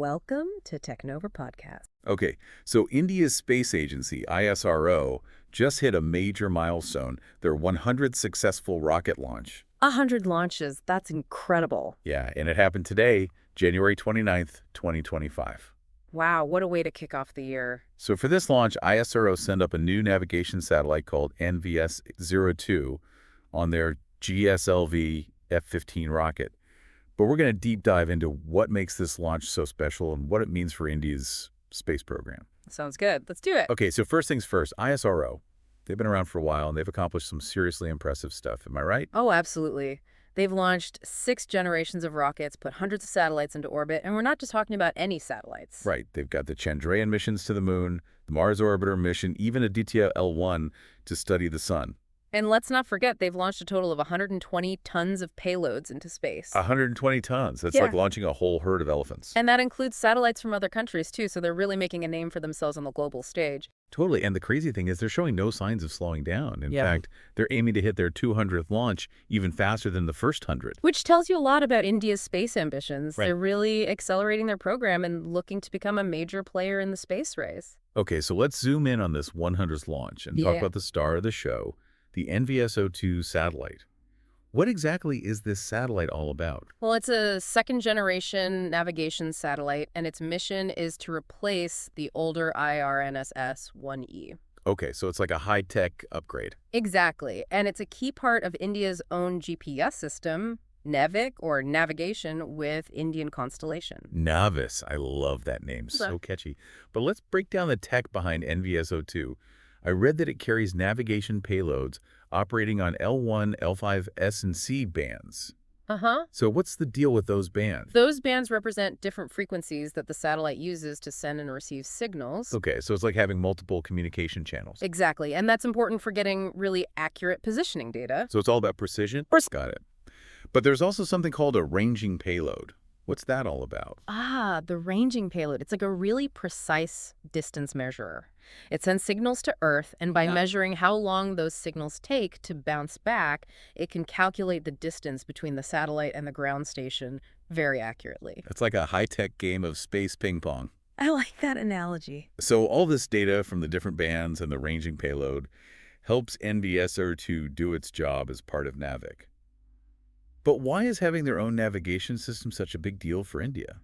Welcome to TechNova Podcast. Okay, so India's space agency, ISRO, just hit a major milestone, their 100th successful rocket launch. 100 launches, that's incredible. Yeah, and it happened today, January 29th, 2025. Wow, what a way to kick off the year. So for this launch, ISRO sent up a new navigation satellite called NVS-02 on their GSLV F-15 rocket. But we're going to deep dive into what makes this launch so special and what it means for India's space program. Sounds good. Let's do it. Okay, so first things first, ISRO. They've been around for a while, and they've accomplished some seriously impressive stuff. Am I right? Oh, absolutely. They've launched 6 generations of rockets, put hundreds of satellites into orbit, and we're not just talking about any satellites. Right. They've got the Chandrayaan missions to the moon, the Mars Orbiter mission, even Aditya L1 to study the sun. And let's not forget, they've launched a total of 120 tons of payloads into space. 120 tons. That's Yeah. like launching a whole herd of elephants. And that includes satellites from other countries, too, so they're really making a name for themselves on the global stage. Totally. And the crazy thing is they're showing no signs of slowing down. In fact, they're aiming to hit their 200th launch even faster than the first 100. Which tells you a lot about India's space ambitions. Right. They're really accelerating their program and looking to become a major player in the space race. Okay, so let's zoom in on this 100th launch and talk Yeah. about the star of the show, the NVS-02 satellite. What exactly is this satellite all about? Well, it's a second-generation navigation satellite, and its mission is to replace the older IRNSS-1E. Okay, so it's like a high-tech upgrade. Exactly, and it's a key part of India's own GPS system, NavIC, or navigation with Indian constellation. NavIC. I love that name. So catchy. But let's break down the tech behind NVS-02. I read that it carries navigation payloads operating on L1, L5, S, and C bands. Uh-huh. So what's the deal with those bands? Those bands represent different frequencies that the satellite uses to send and receive signals. Okay, so it's like having multiple communication channels. Exactly, and that's important for getting really accurate positioning data. So it's all about precision? Got it. But there's also something called a ranging payload. What's that all about? Ah, the ranging payload. It's like a really precise distance measurer. It sends signals to Earth, and by measuring how long those signals take to bounce back, it can calculate the distance between the satellite and the ground station very accurately. It's like a high-tech game of space ping pong. I like that analogy. So all this data from the different bands and the ranging payload helps NVS-02 do its job as part of NavIC. But why is having their own navigation system such a big deal for India?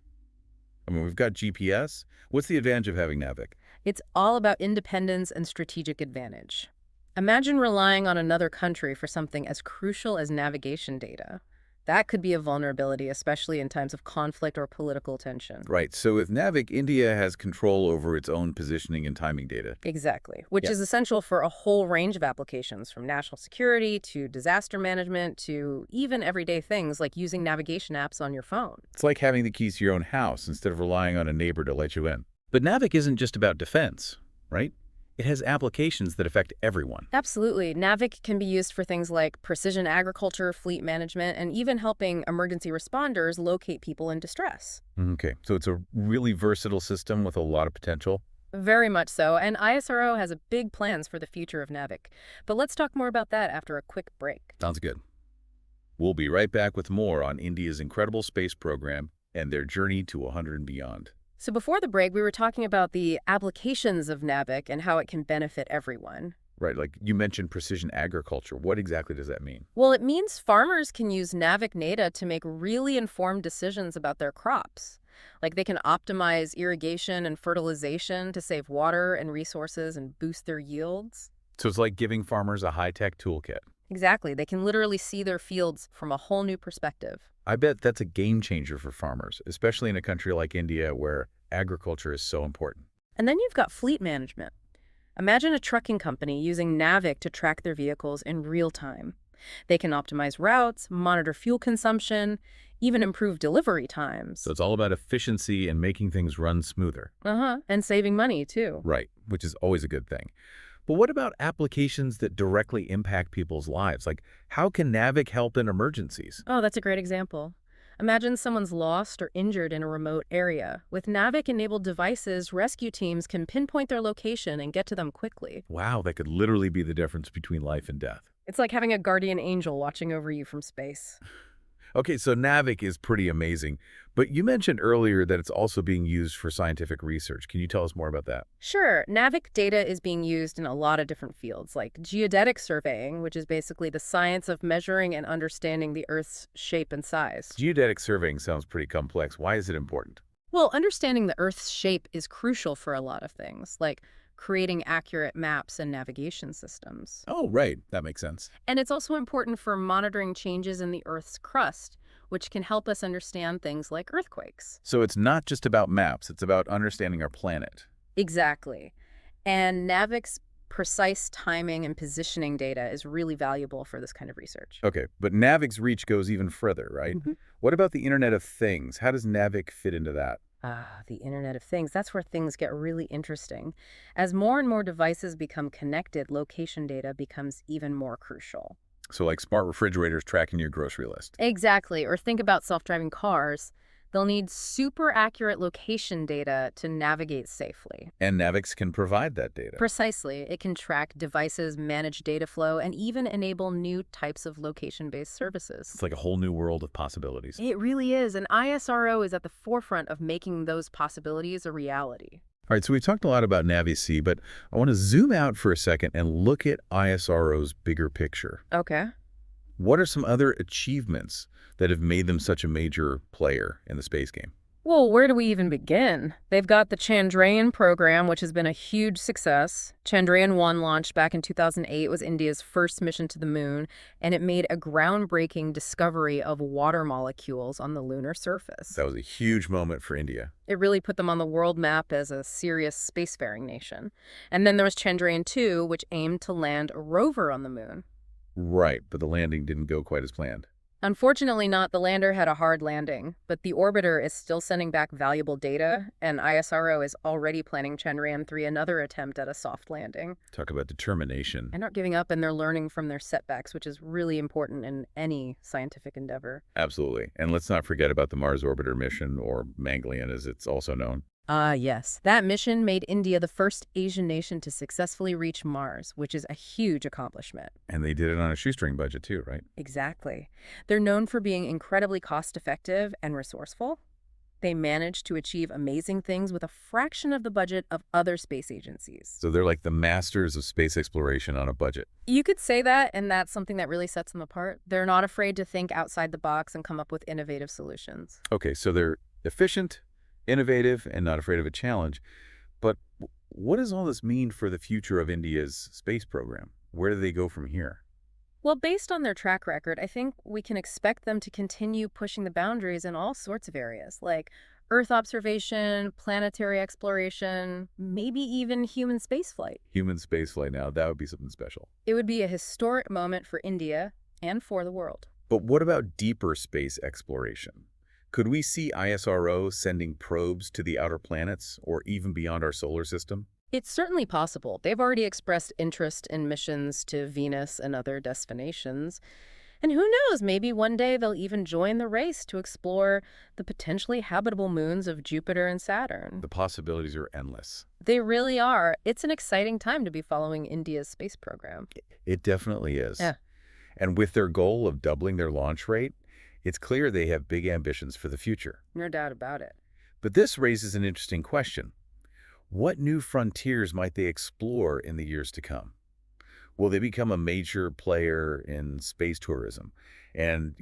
I mean, we've got GPS. What's the advantage of having NavIC? It's all about independence and strategic advantage. Imagine relying on another country for something as crucial as navigation data. That could be a vulnerability, especially in times of conflict or political tension. Right. So with NavIC, India has control over its own positioning and timing data. Exactly, which is essential for a whole range of applications, from national security to disaster management to even everyday things like using navigation apps on your phone. It's like having the keys to your own house instead of relying on a neighbor to let you in. But NavIC isn't just about defense, right? It has applications that affect everyone. Absolutely. NavIC can be used for things like precision agriculture, fleet management, and even helping emergency responders locate people in distress. Okay, so it's a really versatile system with a lot of potential. Very much so, and ISRO has big plans for the future of NavIC. But let's talk more about that after a quick break. Sounds good. We'll be right back with more on India's incredible space program and their journey to 100 and beyond. So before the break, we were talking about the applications of NavIC and how it can benefit everyone. Right, like you mentioned precision agriculture. What exactly does that mean? Well, it means farmers can use NavIC data to make really informed decisions about their crops. Like they can optimize irrigation and fertilization to save water and resources and boost their yields. So it's like giving farmers a high-tech toolkit. Exactly. They can literally see their fields from a whole new perspective. I bet that's a game changer for farmers, especially in a country like India where agriculture is so important. And then you've got fleet management. Imagine a trucking company using NavIC to track their vehicles in real time. They can optimize routes, monitor fuel consumption, even improve delivery times. So it's all about efficiency and making things run smoother. And saving money, too. Right, which is always a good thing. But what about applications that directly impact people's lives? Like, how can NavIC help in emergencies? Oh, that's a great example. Imagine someone's lost or injured in a remote area. With NavIC-enabled devices, rescue teams can pinpoint their location and get to them quickly. Wow, that could literally be the difference between life and death. It's like having a guardian angel watching over you from space. Okay, so NavIC is pretty amazing, but you mentioned earlier that it's also being used for scientific research. Can you tell us more about that? Sure, NavIC data is being used in a lot of different fields, like geodetic surveying, which is basically the science of measuring and understanding the Earth's shape and size. Geodetic surveying sounds pretty complex. Why is it important? Well, understanding the Earth's shape is crucial for a lot of things, like creating accurate maps and navigation systems. Oh, right. That makes sense. And it's also important for monitoring changes in the Earth's crust, which can help us understand things like earthquakes. So it's not just about maps, it's about understanding our planet. Exactly. And NavIC's precise timing and positioning data is really valuable for this kind of research. Okay, but NavIC's reach goes even further, right? Mhm. What about the Internet of Things? How does NavIC fit into that? The Internet of Things. That's where things get really interesting. As more and more devices become connected, location data becomes even more crucial. So like smart refrigerators tracking your grocery list. Exactly. Or think about self-driving cars. They'll need super accurate location data to navigate safely. And NavIC can provide that data. Precisely. It can track devices, manage data flow, and even enable new types of location-based services. It's like a whole new world of possibilities. It really is, and ISRO is at the forefront of making those possibilities a reality. All right, so we've talked a lot about NavIC, but I want to zoom out for a second and look at ISRO's bigger picture. Okay. What are some other achievements that have made them such a major player in the space game? Well, where do we even begin? They've got the Chandrayaan program, which has been a huge success. Chandrayaan-1 launched back in 2008, was India's first mission to the moon, and it made a groundbreaking discovery of water molecules on the lunar surface. That was a huge moment for India. It really put them on the world map as a serious spacefaring nation. And then there was Chandrayaan-2, which aimed to land a rover on the moon. Right, but the landing didn't go quite as planned. Unfortunately not, the lander had a hard landing, but the orbiter is still sending back valuable data, and ISRO is already planning Chandrayaan-3, another attempt at a soft landing. Talk about determination. And not giving up, and they're learning from their setbacks, which is really important in any scientific endeavor. Absolutely. And let's not forget about the Mars Orbiter mission, or Mangalyaan as it's also known. Yes. That mission made India the first Asian nation to successfully reach Mars, which is a huge accomplishment. And they did it on a shoestring budget too, right? Exactly. They're known for being incredibly cost-effective and resourceful. They managed to achieve amazing things with a fraction of the budget of other space agencies. So they're like the masters of space exploration on a budget. You could say that, and that's something that really sets them apart. They're not afraid to think outside the box and come up with innovative solutions. Okay, so they're efficient, innovative, and not afraid of a challenge. But what does all this mean for the future of India's space program? Where do they go from here? Well, based on their track record, I think we can expect them to continue pushing the boundaries in all sorts of areas, like Earth observation, planetary exploration, maybe even human spaceflight. Human spaceflight now, that would be something special. It would be a historic moment for India and for the world. But what about deeper space exploration? Could we see ISRO sending probes to the outer planets or even beyond our solar system? It's certainly possible. They've already expressed interest in missions to Venus and other destinations. And who knows, maybe one day they'll even join the race to explore the potentially habitable moons of Jupiter and Saturn. The possibilities are endless. They really are. It's an exciting time to be following India's space program. It definitely is. Yeah. And with their goal of doubling their launch rate, it's clear they have big ambitions for the future. No doubt about it. But this raises an interesting question. What new frontiers might they explore in the years to come? Will they become a major player in space tourism and,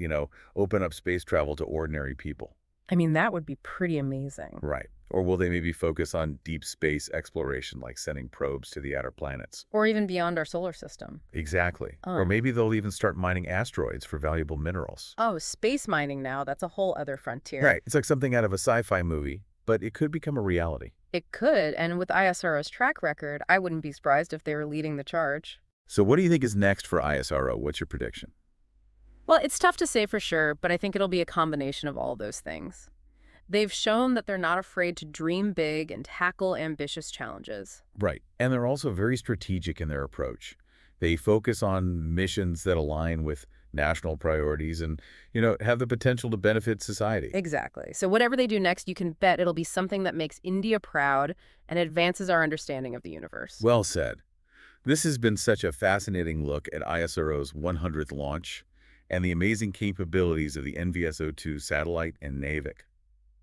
open up space travel to ordinary people? I mean, that would be pretty amazing. Right. Or will they maybe focus on deep space exploration, like sending probes to the outer planets? Or even beyond our solar system. Exactly. Oh. Or maybe they'll even start mining asteroids for valuable minerals. Oh, space mining now. That's a whole other frontier. Right. It's like something out of a sci-fi movie, but it could become a reality. It could, and with ISRO's track record, I wouldn't be surprised if they were leading the charge. So what do you think is next for ISRO? What's your prediction? Well, it's tough to say for sure, but I think it'll be a combination of all those things. They've shown that they're not afraid to dream big and tackle ambitious challenges. Right. And they're also very strategic in their approach. They focus on missions that align with national priorities and, have the potential to benefit society. Exactly. So whatever they do next, you can bet it'll be something that makes India proud and advances our understanding of the universe. Well said. This has been such a fascinating look at ISRO's 100th launch and the amazing capabilities of the NVSO-2 satellite and NavIC.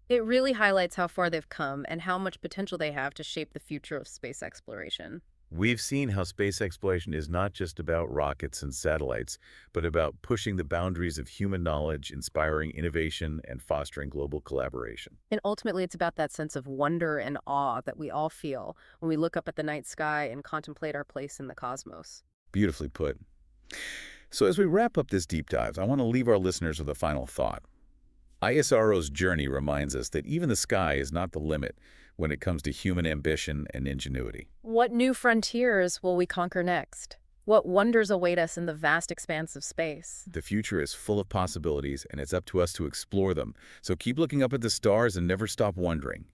It really highlights how far they've come and how much potential they have to shape the future of space exploration. We've seen how space exploration is not just about rockets and satellites, but about pushing the boundaries of human knowledge, inspiring innovation, and fostering global collaboration. And ultimately, it's about that sense of wonder and awe that we all feel when we look up at the night sky and contemplate our place in the cosmos. Beautifully put. So as we wrap up this deep dive, I want to leave our listeners with a final thought. ISRO's journey reminds us that even the sky is not the limit when it comes to human ambition and ingenuity. What new frontiers will we conquer next? What wonders await us in the vast expanse of space? The future is full of possibilities, and it's up to us to explore them. So keep looking up at the stars and never stop wondering.